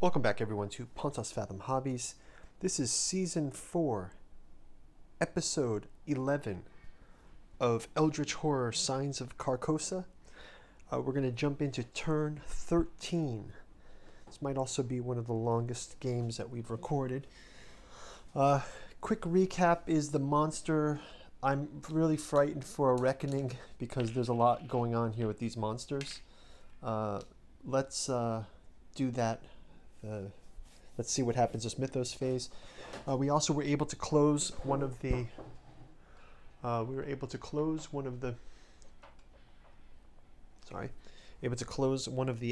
Welcome back everyone to Pontos Fathom Hobbies. This is Season 4, Episode 11 of Eldritch Horror Signs of Carcosa. We're going to jump into turn 13. This might also be one of the longest games that we've recorded. Quick recap is the monster. I'm really frightened for a reckoning because there's a lot going on here with these monsters. Let's do that. Let's see what happens this mythos phase. We also were able to close one of the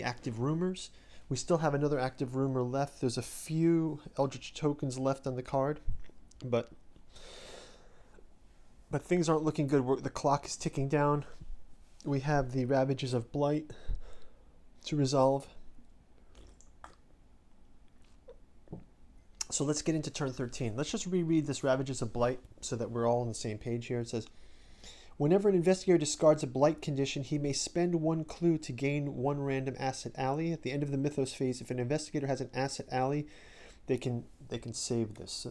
active rumors. We still have another active rumor left. There's a few Eldritch tokens left on the card, but things aren't looking good. The clock is ticking down. We have the Ravages of Blight to resolve. So let's get into turn 13. Let's just reread this Ravages of Blight so that we're all on the same page here. It says, whenever an investigator discards a Blight condition, he may spend one clue to gain one random asset alley. At the end of the mythos phase, if an investigator has an asset alley, they can save this.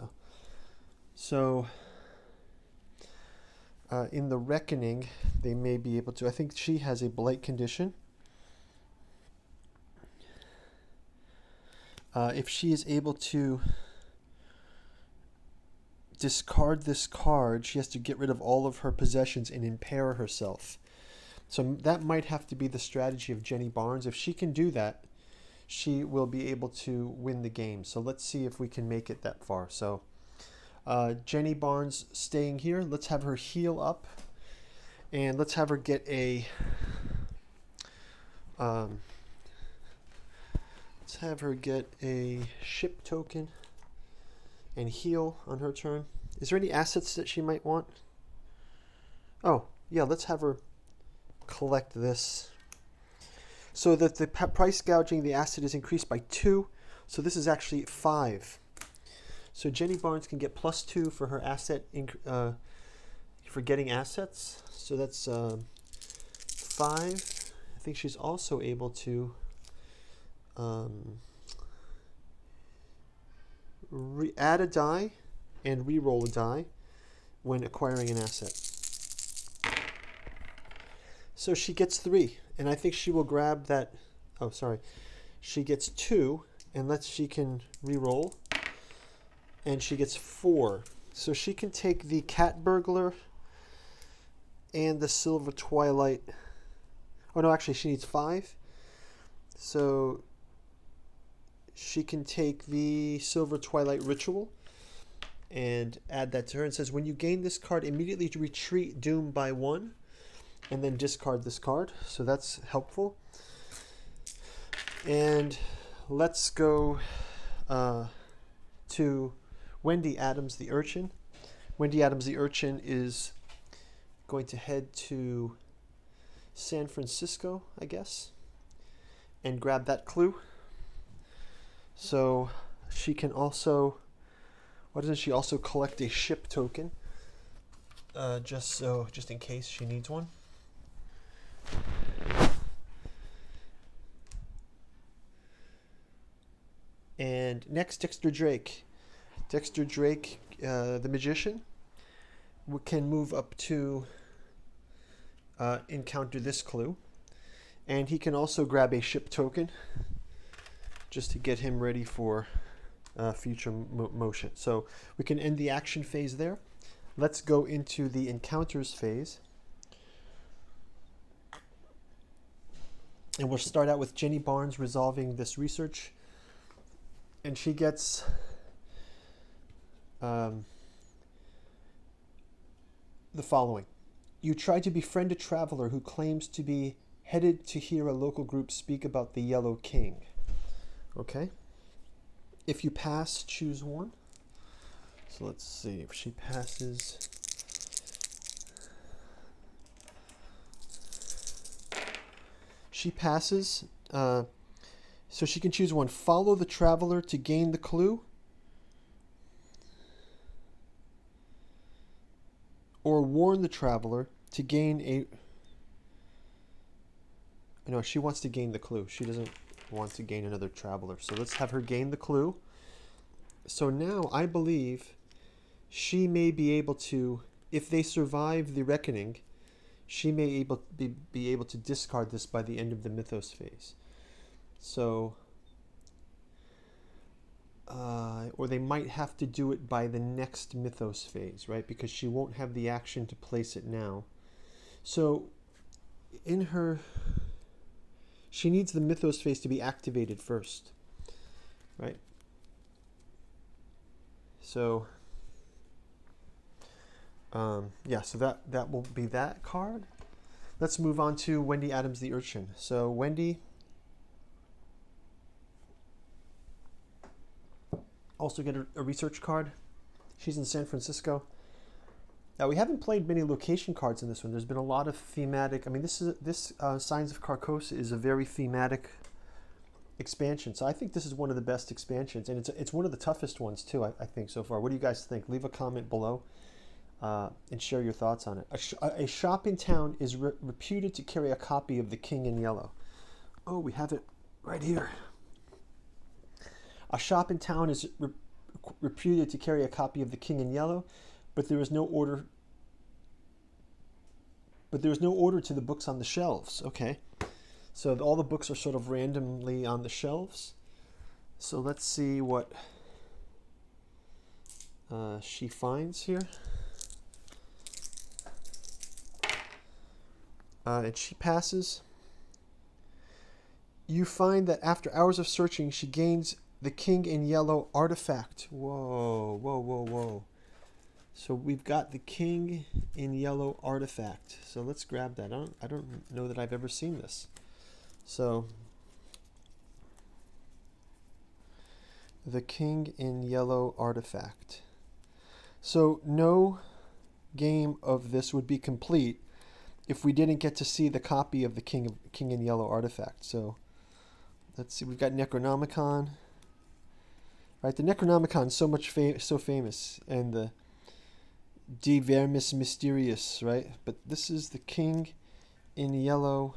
So in the reckoning, they may be able to. I think she has a Blight condition. If she is able to discard this card, she has to get rid of all of her possessions and impair herself. So that might have to be the strategy of Jenny Barnes. If she can do that, she will be able to win the game. So let's see if we can make it that far. So Jenny Barnes staying here. Let's have her heal up, and let's have her get a ship token and heal on her turn. Is there any assets that she might want? Oh, yeah, let's have her collect this. So that the price gouging, the asset is increased by 2. So this is actually 5. So Jenny Barnes can get +2 for her asset, for getting assets. So that's 5. I think she's also able to add a die and re-roll a die when acquiring an asset. So she gets 3, and I think she will grab that. Oh, sorry. She gets 2, and she can re-roll, and she gets 4. So she can take the Cat Burglar and the Silver Twilight. Oh, no, actually, she needs 5. So she can take the Silver Twilight Ritual and add that to her. And says, when you gain this card, immediately retreat Doom by 1 and then discard this card. So that's helpful. And let's go to Wendy Adams the Urchin. Wendy Adams the Urchin is going to head to San Francisco, I guess, and grab that clue. So she can also, why doesn't she also collect a ship token? Just in case she needs one. And next, Dexter Drake. Dexter Drake, the magician, can move up to encounter this clue. And he can also grab a ship token just to get him ready for future motion. So we can end the action phase there. Let's go into the encounters phase. And we'll start out with Jenny Barnes resolving this research. And she gets the following. You try to befriend a traveler who claims to be headed to hear a local group speak about the Yellow King. Okay. If you pass, choose one. So let's see if she passes. She passes. So she can choose one. Follow the traveler to gain the clue. Or warn the traveler to gain a... No, she wants to gain the clue. She doesn't want to gain another traveler. So let's have her gain the clue. So now I believe she may be able to, if they survive the reckoning, she may be able to discard this by the end of the mythos phase. So, or they might have to do it by the next mythos phase, right? Because she won't have the action to place it now. So, she needs the mythos phase to be activated first, right? So, yeah, so that will be that card. Let's move on to Wendy Adams the Urchin. So Wendy also get a research card. She's in San Francisco. Now we haven't played many location cards in this one. There's been a lot of thematic. I mean, this Signs of Carcosa is a very thematic expansion. So I think this is one of the best expansions, and it's one of the toughest ones too. I think so far. What do you guys think? Leave a comment below. And share your thoughts on it. A shop in town is reputed to carry a copy of The King in Yellow. Oh, we have it right here. A shop in town is reputed to carry a copy of The King in Yellow, but there is no order. But there is no order to the books on the shelves. Okay, so all the books are sort of randomly on the shelves. So let's see what she finds here. And she passes. You find that after hours of searching, she gains the King in Yellow artifact. Whoa, whoa, whoa, whoa. So we've got the King in Yellow artifact. So let's grab that. I don't know that I've ever seen this. So the King in Yellow artifact. So no game of this would be complete if we didn't get to see the copy of the King in Yellow artifact. So let's see, we've got Necronomicon. Right, the Necronomicon is so famous, and the De Vermis Mysterious, right? But this is the King in Yellow.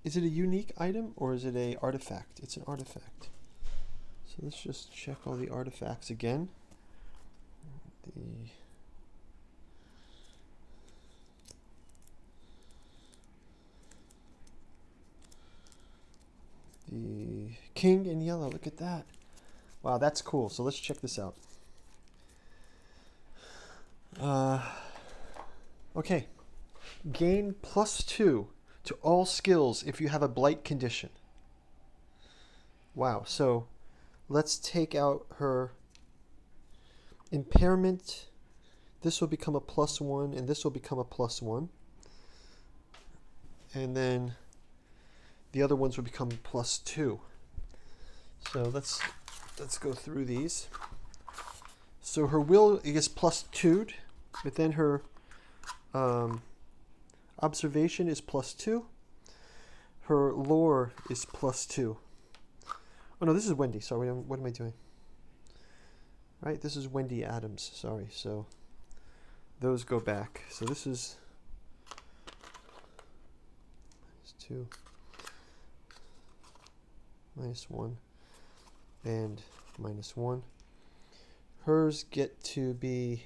Is it a unique item or is it a artifact? It's an artifact. So let's just check all the artifacts again. The King in Yellow, look at that. Wow, that's cool. So let's check this out. Okay. Gain +2 to all skills if you have a blight condition. Wow, so let's take out her impairment. This will become a +1, and this will become a +1. And then the other ones will become +2. So let's go through these. So her will is +2'd, but then her observation is +2. Her lore is +2. Oh no, this is Wendy. Sorry, what am I doing? Right, this is Wendy Adams. Sorry, so those go back. So this is -2, -1, and -1. Hers get to be,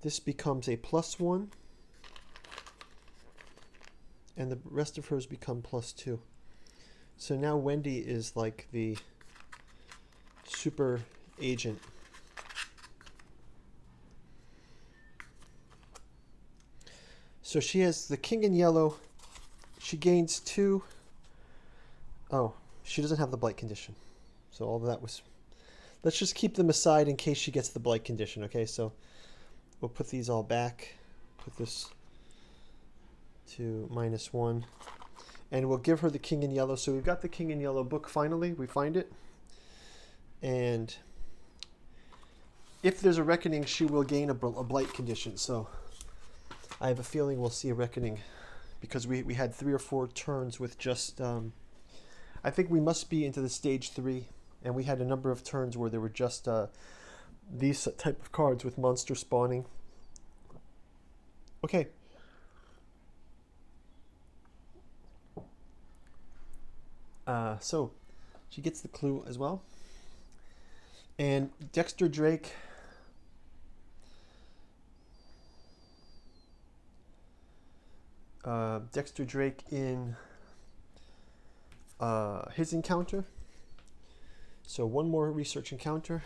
this becomes a +1, and the rest of hers become +2. So now Wendy is like the super agent. So she has the King in Yellow. She gains 2. Oh, she doesn't have the blight condition. So all of that was, let's just keep them aside in case she gets the blight condition. Okay, so we'll put these all back. Put this to -1. And we'll give her the King in Yellow. So we've got the King in Yellow book finally. We find it. And if there's a reckoning, she will gain a blight condition. So I have a feeling we'll see a reckoning, because we had 3 or 4 turns with just, I think we must be into the stage 3, and we had a number of turns where there were just these type of cards with monster spawning. Okay. So she gets the clue as well. And Dexter Drake in his encounter. So one more research encounter.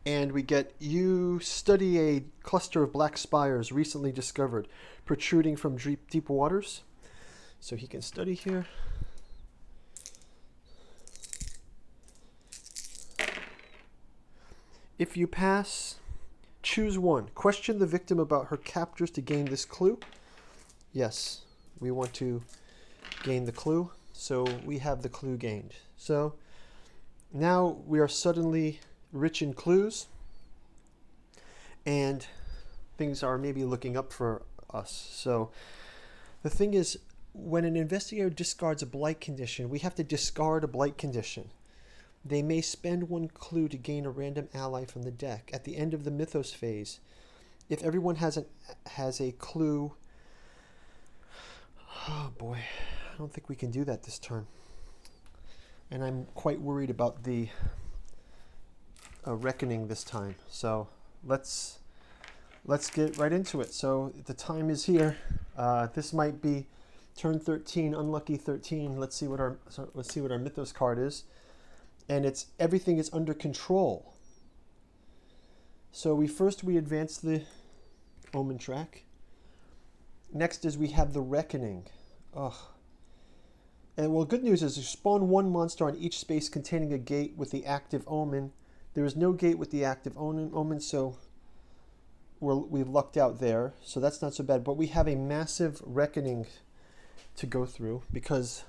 And we get, you study a cluster of black spires recently discovered, protruding from deep waters. So he can study here. If you pass, choose one. Question the victim about her captors to gain this clue. Yes, we want to gain the clue. So we have the clue gained. So now we are suddenly rich in clues, and things are maybe looking up for us. So the thing is, when an investigator discards a blight condition, we have to discard a blight condition. They may spend one clue to gain a random ally from the deck. At the end of the mythos phase, if everyone has a clue... Oh boy, I don't think we can do that this turn. And I'm quite worried about the reckoning this time. So let's get right into it. So the time is here. This might be turn 13, unlucky 13. Let's see what our mythos card is. And it's everything is under control. So we advance the omen track. Next is we have the reckoning. Ugh. And well, good news is you spawn one monster on each space containing a gate with the active omen. There is no gate with the active omen, so we've lucked out there. So that's not so bad. But we have a massive reckoning to go through because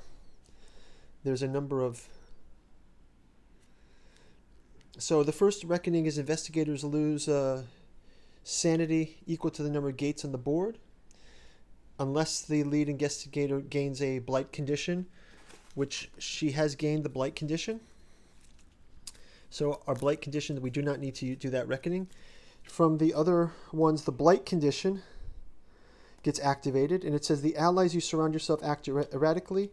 there's a number of... So the first reckoning is investigators lose sanity equal to the number of gates on the board, unless the lead investigator gains a blight condition, which she has gained the blight condition. So our blight condition, we do not need to do that reckoning. From the other ones, the blight condition gets activated, and it says the allies you surround yourself act erratically.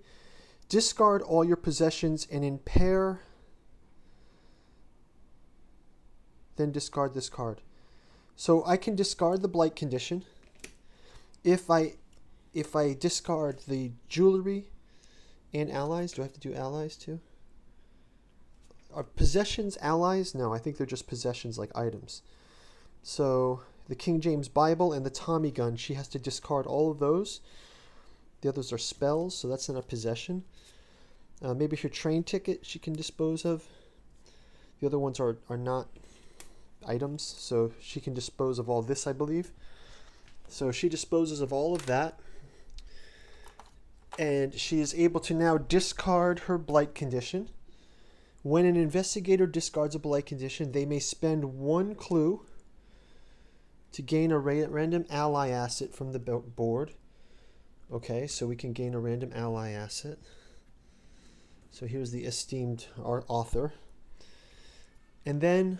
Discard all your possessions and impair... Then discard this card. So I can discard the blight condition. If I discard the jewelry and allies, do I have to do allies too? Are possessions allies? No, I think they're just possessions like items. So the King James Bible and the Tommy gun, she has to discard all of those. The others are spells, so that's not a possession. Maybe her train ticket she can dispose of. The other ones are not items, so she can dispose of all this, I believe. So she disposes of all of that, and she is able to now discard her blight condition. When an investigator discards a blight condition, they may spend one clue to gain a random ally asset from the board. Okay, so we can gain a random ally asset. So here's the esteemed author. And then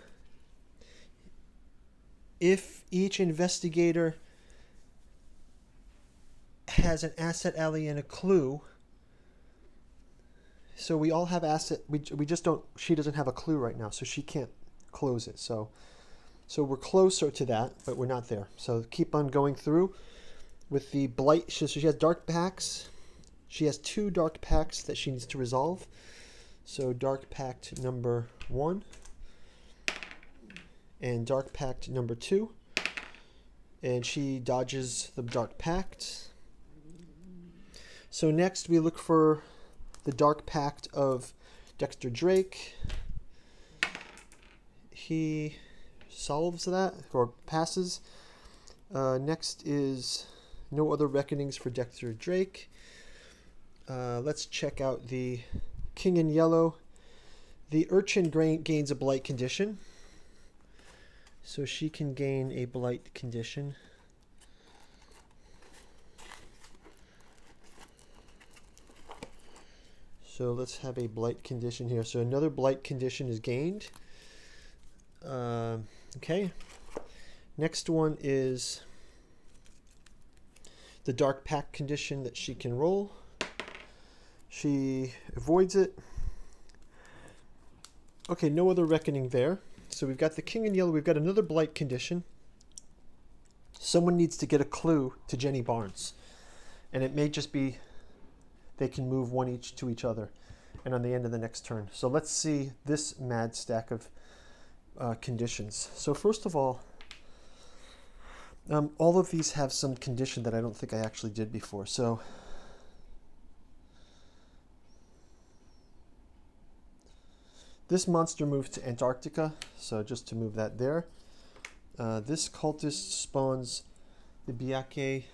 if each investigator has an asset ally and a clue, so we all have asset, we just don't, she doesn't have a clue right now, so she can't close it. So we're closer to that, but we're not there. So keep on going through with the blight. So she has dark pacts. She has 2 dark pacts that she needs to resolve. So dark pact number 1. And dark pact number 2, and she dodges the dark pact. So next we look for the dark pact of Dexter Drake. He solves that or passes. Next is no other reckonings for Dexter Drake. Let's check out the King in Yellow. The urchin gains a blight condition. So she can gain a blight condition. So let's have a blight condition here. So another blight condition is gained. Okay. Next one is the dark pact condition that she can roll. She avoids it. Okay, no other reckoning there. So we've got the king in yellow. We've got another blight condition. Someone needs to get a clue to Jenny Barnes. And it may just be they can move one each to each other and on the end of the next turn. So let's see this mad stack of conditions. So first of all of these have some condition that I don't think I actually did before. So this monster moves to Antarctica, so just to move that there. This cultist spawns the Biake.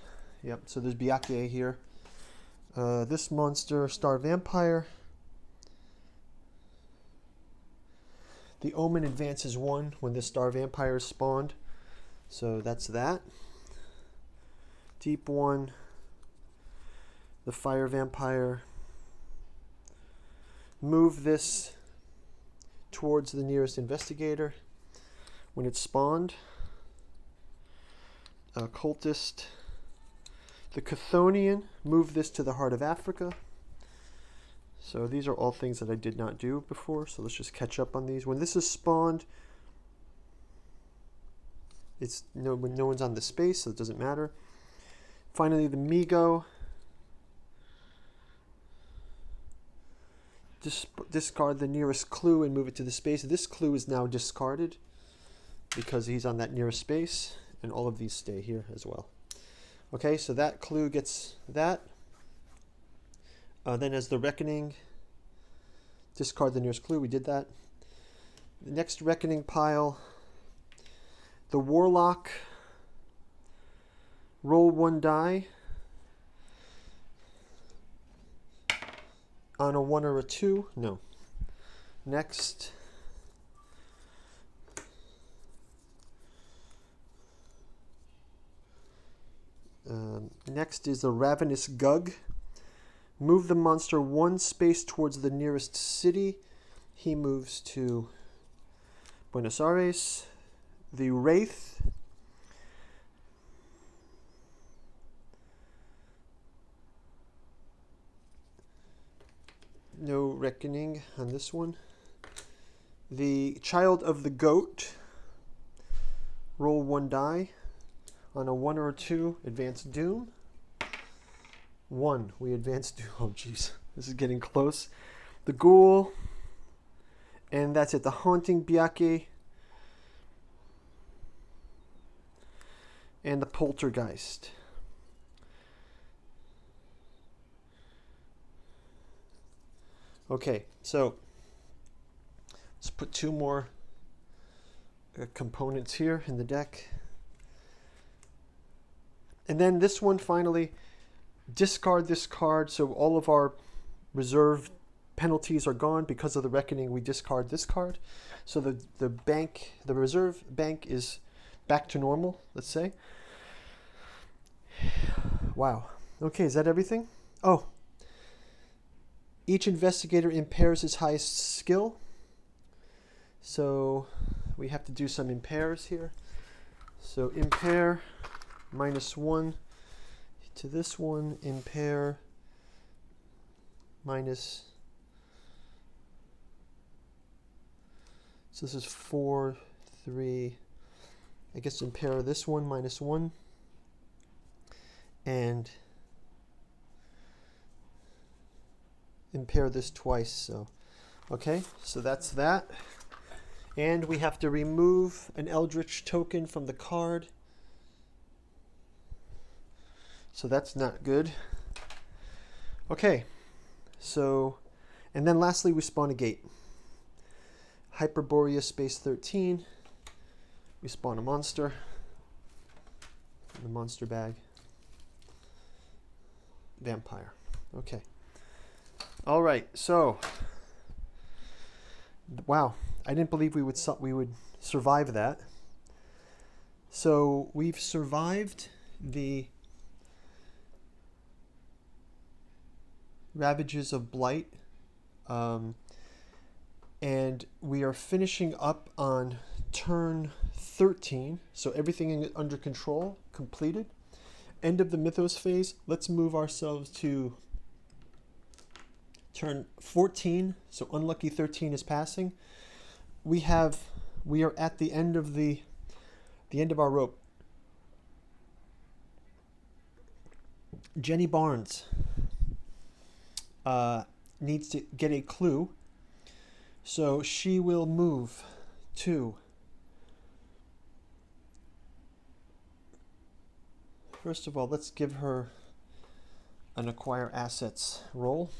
Yep, so there's Biake here. This monster, Star Vampire. The Omen advances 1 when this Star Vampire is spawned. So that's that. Deep 1. The Fire Vampire. Move this towards the nearest investigator when it's spawned. Cultist. The Chthonian, move this to the heart of Africa. So these are all things that I did not do before, so let's just catch up on these. When this is spawned, it's when no one's on the space, so it doesn't matter. Finally, the Migo. Discard the nearest clue and move it to the space. This clue is now discarded because he's on that nearest space, and all of these stay here as well. Okay, so that clue gets that. Then as the reckoning, discard the nearest clue. We did that. The next reckoning pile, the warlock, roll 1 die. On a 1 or a 2, no. Next, next is the Ravenous Gug. Move the monster 1 space towards the nearest city. He moves to Buenos Aires. The Wraith. No reckoning on this one. The Child of the Goat. Roll 1 die. On a 1 or a 2, advance Doom. 1, we advance Doom. Oh, jeez. This is getting close. The Ghoul. And that's it. The Haunting Biake. And the Poltergeist. Okay, so let's put 2 more components here in the deck. And then this one finally, discard this card, so all of our reserve penalties are gone. Because of the reckoning, we discard this card. So the reserve bank is back to normal, let's say. Wow. Okay, is that everything? Oh. Each investigator impairs his highest skill. So we have to do some impairs here. So impair -1 to this one, impair minus, so this is 4, 3, I guess impair this one -1, and impair this twice. So okay, so that's that, and we have to remove an Eldritch token from the card. So that's not good. Okay, so, and then lastly we spawn a gate. Hyperborea space 13. We spawn a monster. In the monster bag. Vampire. Okay. All right, so, wow, I didn't believe we would survive that. So we've survived the ravages of blight, and we are finishing up on turn 13, so everything under control, completed. End of the mythos phase. Let's move ourselves to Turn 14, so unlucky 13 is passing. We are at the end of the end of our rope. Jenny Barnes needs to get a clue, so she will move to. First of all, let's give her an acquire assets roll.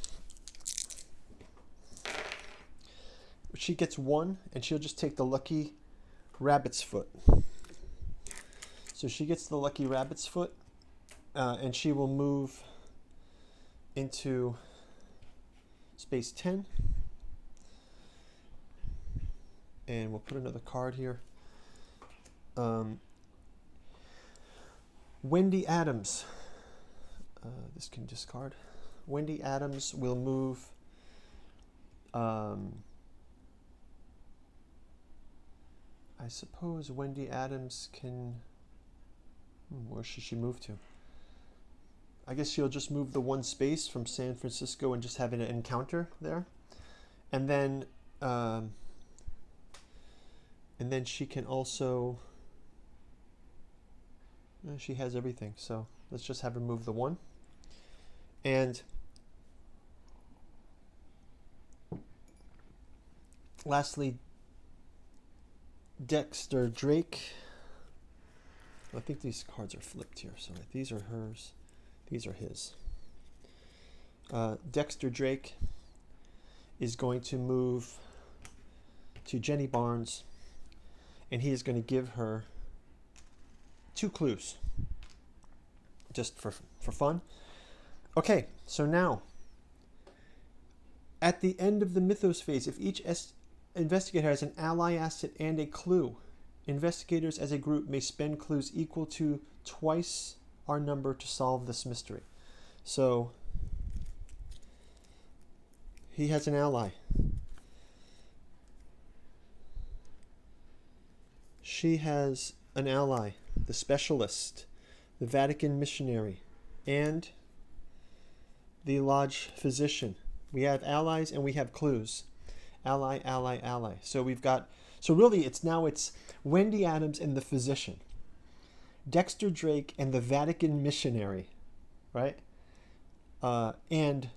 She gets 1, and she'll just take the lucky rabbit's foot. So she gets the lucky rabbit's foot, and she will move into space 10. And we'll put another card here. Wendy Adams. This can discard. Wendy Adams will move. I suppose Wendy Adams can. Where should she move to? I guess she'll just move the 1 space from San Francisco and just have an encounter there, and then she can also. She has everything, so let's just have her move the 1. And lastly, Dexter Drake. I think these cards are flipped here, so these are hers, these are his. Dexter Drake is going to move to Jenny Barnes, and he is going to give her 2 clues, just for fun. Okay, so now, at the end of the mythos phase, if each investigator has an ally asset and a clue, investigators as a group may spend clues equal to twice our number to solve this mystery. So, he has an ally. She has an ally, the specialist, the Vatican missionary, and the lodge physician. We have allies and we have clues. Ally, ally, ally. So we've got, so really it's Wendy Adams and the physician, Dexter Drake and the Vatican missionary, right? And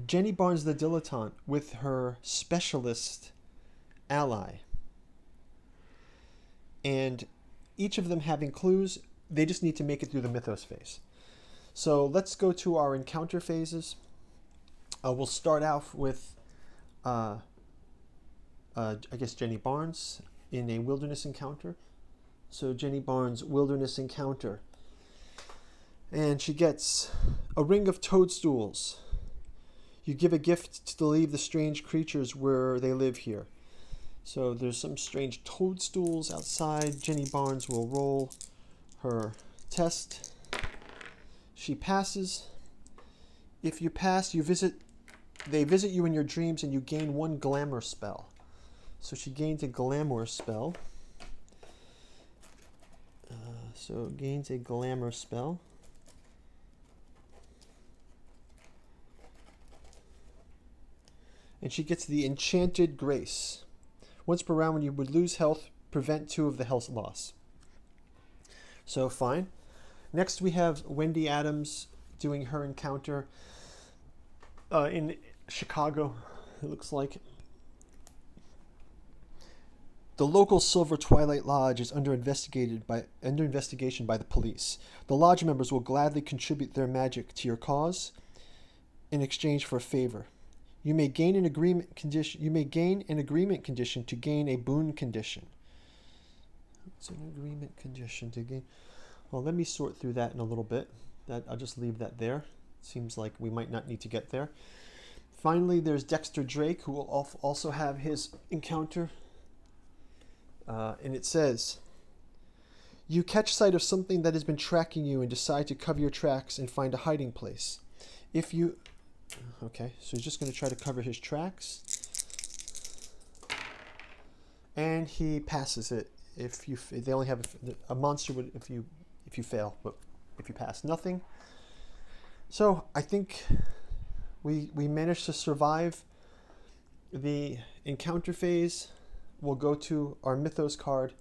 Jenny Barnes the dilettante with her specialist ally. And each of them having clues, they just need to make it through the mythos phase. So let's go to our encounter phases. We'll start off with, I guess, Jenny Barnes in a wilderness encounter. So Jenny Barnes, wilderness encounter. And she gets a ring of toadstools. You give a gift to leave the strange creatures where they live here. So there's some strange toadstools outside. Jenny Barnes will roll her test. She passes. If you pass, they visit you in your dreams and you gain 1 glamour spell. So she gains a glamour spell. So gains a glamour spell. And she gets the Enchanted Grace. Once per round when you would lose health, prevent 2 of the health loss. So fine. Next we have Wendy Adams doing her encounter in Chicago, it looks like. The local Silver Twilight Lodge is under investigation by the police. The lodge members will gladly contribute their magic to your cause in exchange for a favor. You may gain an agreement condition. To gain a boon condition. It's an agreement condition to gain. Well, let me sort through that in a little bit. I'll just leave that there. Seems like we might not need to get there. Finally, there's Dexter Drake, who will also have his encounter. And it says, you catch sight of something that has been tracking you and decide to cover your tracks and find a hiding place. Okay, so he's just going to try to cover his tracks. And he passes it. They only have a monster would if you fail, but if you pass, nothing. So I think We managed to survive the encounter phase. We'll go to our Mythos card.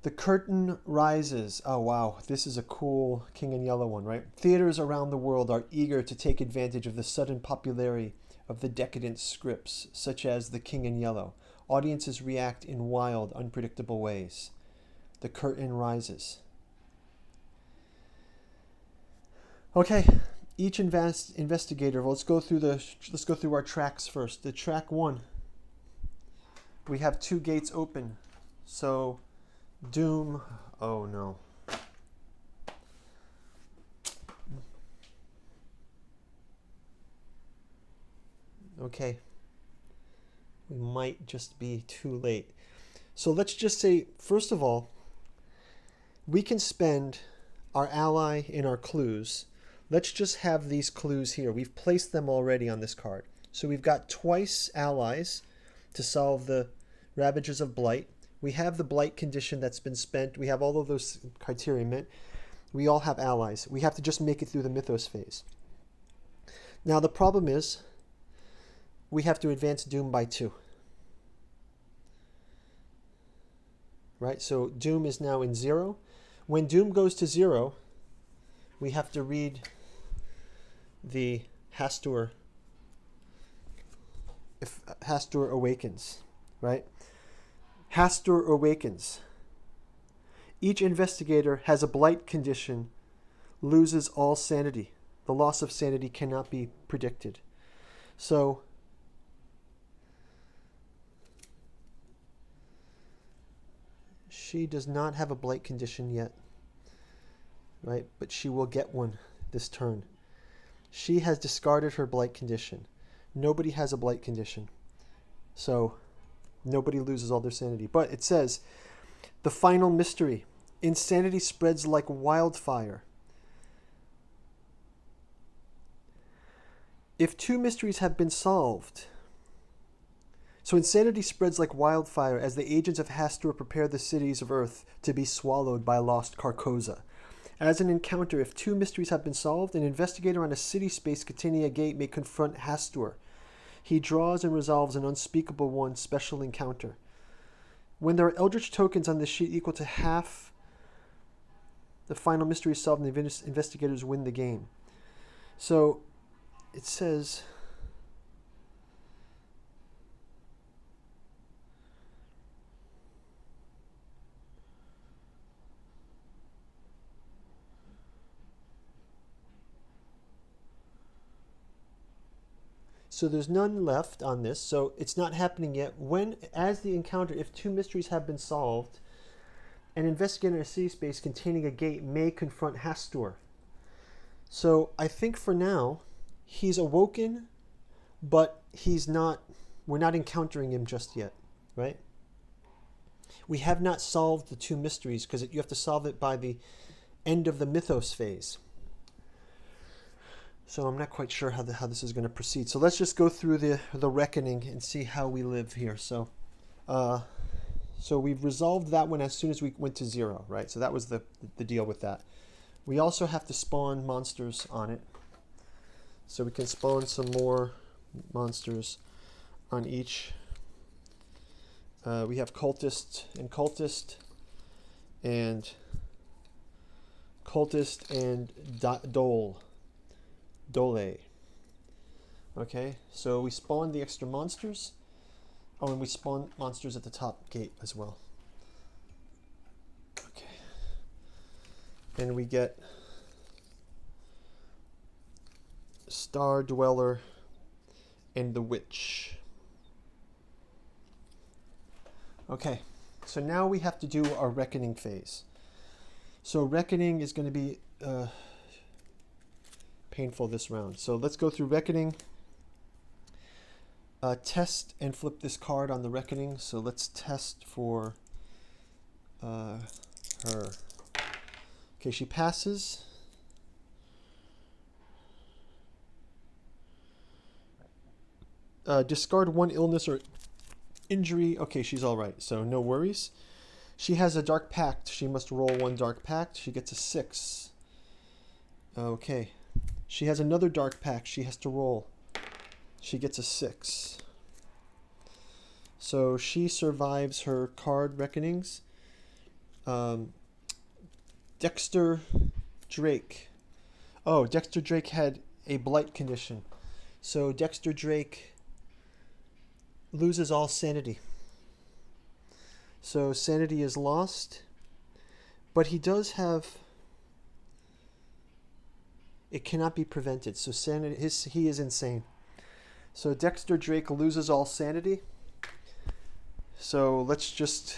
The curtain rises. Oh wow, this is a cool King in Yellow one, right? Theaters around the world are eager to take advantage of the sudden popularity of the decadent scripts, such as The King in Yellow. Audiences react in wild, unpredictable ways. The curtain rises. Okay, each investigator. Let's go through our tracks first. The track 1. We have 2 gates open. So Doom. Oh no. Okay. We might just be too late. So let's just say, first of all, we can spend our ally in our clues. Let's just have these clues here. We've placed them already on this card. So we've got twice allies to solve the Ravages of Blight. We have the Blight condition that's been spent. We have all of those criteria met. We all have allies. We have to just make it through the Mythos phase. Now the problem is we have to advance Doom by 2. Right? So Doom is now in 0. When Doom goes to 0, we have to read the Hastur. If Hastur awakens, right? Hastur awakens. Each investigator has a blight condition, loses all sanity. The loss of sanity cannot be predicted. So she does not have a blight condition yet, right? But she will get one this turn. She has discarded her blight condition. Nobody has a blight condition. So nobody loses all their sanity. But it says, the final mystery. Insanity spreads like wildfire. If 2 mysteries have been solved. So insanity spreads like wildfire as the agents of Hastur prepare the cities of Earth to be swallowed by lost Carcosa. As an encounter, if 2 mysteries have been solved, an investigator on a city space containing a gate may confront Hastur. He draws and resolves an unspeakable one special encounter. When there are Eldritch tokens on this sheet equal to half the final mystery is solved and the investigators win the game. So it says, so there's none left on this, so it's not happening yet. As the encounter, if 2 mysteries have been solved, an investigator in a city space containing a gate may confront Hastur. So I think for now, he's awoken, but we're not encountering him just yet, right? We have not solved the 2 mysteries because you have to solve it by the end of the Mythos phase. So I'm not quite sure how this is going to proceed. So let's just go through the reckoning and see how we live here. So we've resolved that one as soon as we went to 0, right? So that was the deal with that. We also have to spawn monsters on it. So we can spawn some more monsters on each. We have cultist and Dole. Okay, so we spawn the extra monsters. Oh, and we spawn monsters at the top gate as well. Okay. And we get Star Dweller and the Witch. Okay, so now we have to do our reckoning phase. So reckoning is going to be painful this round. So let's go through reckoning. Test and flip this card on the reckoning. So let's test for her. Okay, she passes. Discard 1 illness or injury. Okay, she's all right, so no worries. She has a dark pact. She must roll 1 dark pact. She gets a 6. Okay. She has another dark pact she has to roll. She gets a 6. So she survives her card reckonings. Dexter Drake. Oh, Dexter Drake had a blight condition. So Dexter Drake loses all sanity. So sanity is lost. But he does have... It cannot be prevented. So sanity, he is insane. So Dexter Drake loses all sanity. So let's just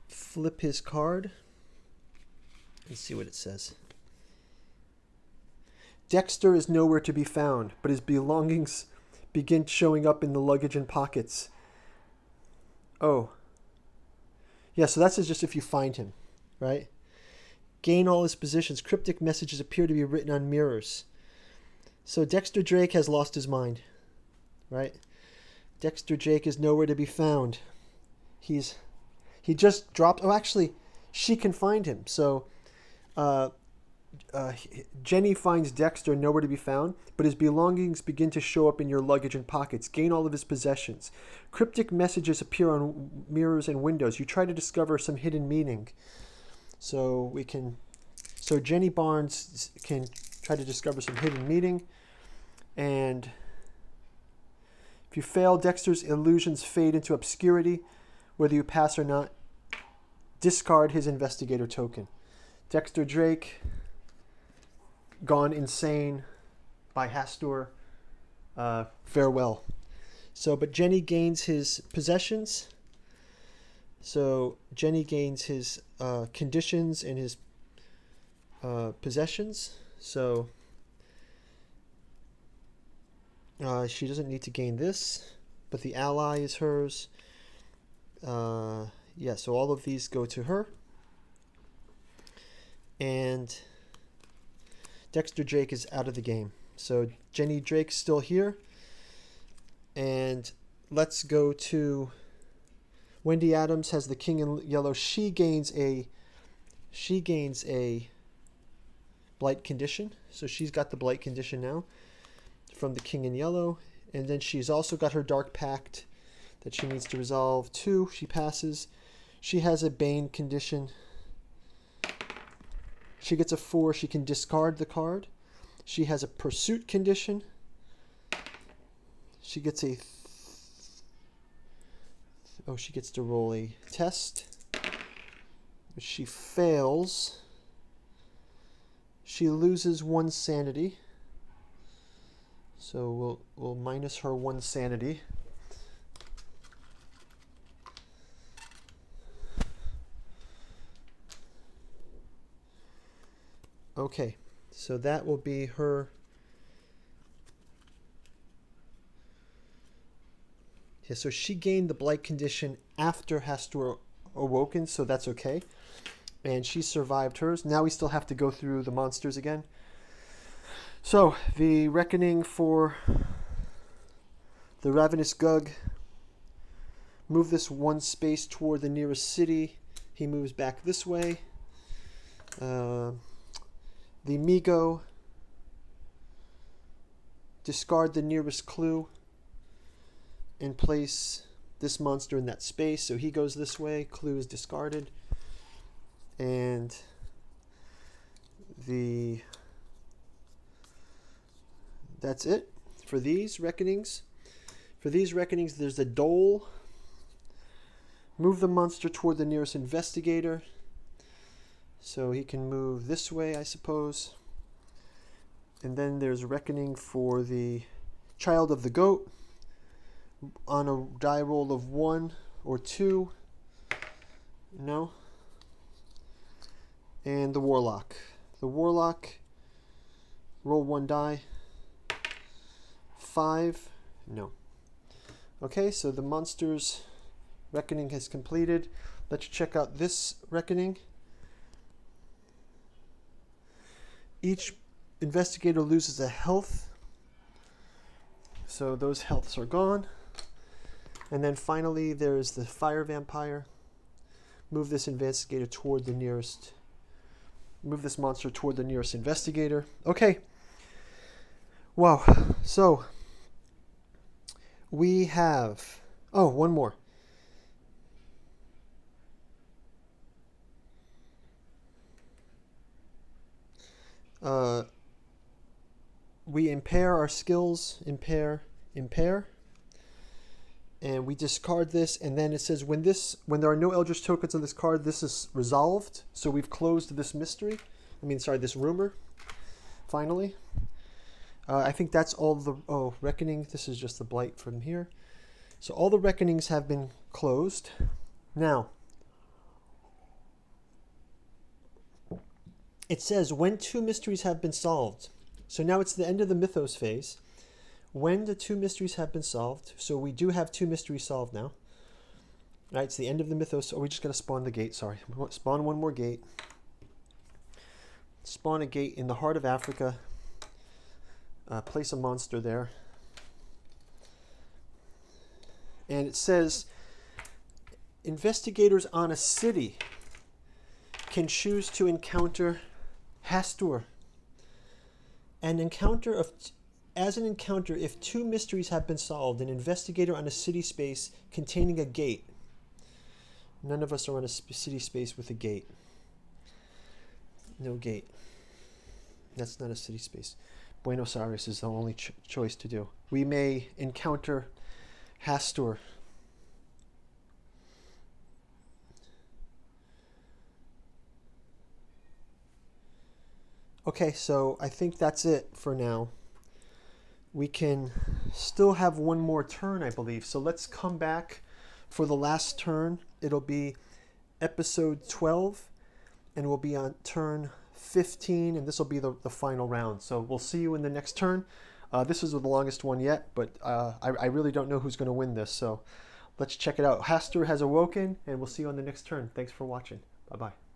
flip his card and see what it says. Dexter is nowhere to be found, but his belongings begin showing up in the luggage and pockets. Oh. Yeah, so that's just if you find him, right? Gain all his possessions. Cryptic messages appear to be written on mirrors. So Dexter Drake has lost his mind, right? Dexter Drake is nowhere to be found. He just dropped... Oh, actually, she can find him. So Jenny finds Dexter nowhere to be found, but his belongings begin to show up in your luggage and pockets. Gain all of his possessions. Cryptic messages appear on mirrors and windows. You try to discover some hidden meaning. So Jenny Barnes can try to discover some hidden meaning. And if you fail, Dexter's illusions fade into obscurity. Whether you pass or not, discard his investigator token. Dexter Drake, gone insane by Hastur. Farewell. So, but Jenny gains his possessions. So Jenny gains his conditions and his possessions. So she doesn't need to gain this, but the ally is hers. Yeah, so all of these go to her. And Dexter Drake is out of the game. So Jenny Drake's still here. And let's go to Wendy Adams. Has the King in Yellow. She gains a blight condition. So she's got the blight condition now from the King in Yellow. And then she's also got her Dark Pact that she needs to resolve. 2, she passes. She has a Bane condition. She gets a 4. She can discard the card. She has a Pursuit condition. She gets a... she gets to roll a test. She fails. She loses 1 sanity. So we'll minus her 1 sanity. Okay, so that will be her. Yeah, so she gained the blight condition after Hastur awoken, so that's okay. And she survived hers. Now we still have to go through the monsters again. So, the reckoning for the Ravenous Gug. Move this 1 space toward the nearest city. He moves back this way. The Migo, discard the nearest clue and place this monster in that space. So he goes this way, clue is discarded. And that's it for these reckonings. For these reckonings, there's a Dole. Move the monster toward the nearest investigator. So he can move this way, I suppose. And then there's reckoning for the Child of the Goat. On a die roll of 1 or 2. No. And the Warlock. The Warlock, roll 1 die. 5. No. Okay, so the monster's reckoning has completed. Let's check out this reckoning. Each investigator loses a health. So those healths are gone. And then finally there's the Fire Vampire. Move this monster toward the nearest investigator. Okay, Wow. So we have, oh, one more. We impair our skills, impair, and we discard this, and then it says when there are no Eldritch tokens on this card, this is resolved. So we've closed this mystery. This rumor. Finally. I think that's all the reckoning. This is just the blight from here. So all the reckonings have been closed. Now, it says when 2 mysteries have been solved. So now it's the end of the mythos phase. When the 2 mysteries have been solved. So we do have 2 mysteries solved now. All right, it's the end of the mythos. Oh, we just got to spawn the gate. Sorry. Spawn one more gate. Spawn a gate in the heart of Africa. Place a monster there. And it says investigators on a city can choose to encounter Hastur. As an encounter, if 2 mysteries have been solved, an investigator on a city space containing a gate. None of us are on a city space with a gate. No gate. That's not a city space. Buenos Aires is the only choice to do. We may encounter Hastur. Okay, so I think that's it for now. We can still have one more turn, I believe. So let's come back for the last turn. It'll be episode 12, and we'll be on turn 15, and this will be the final round. So we'll see you in the next turn. This is the longest one yet, but I really don't know who's going to win this. So let's check it out. Hastur has awoken, and we'll see you on the next turn. Thanks for watching. Bye-bye.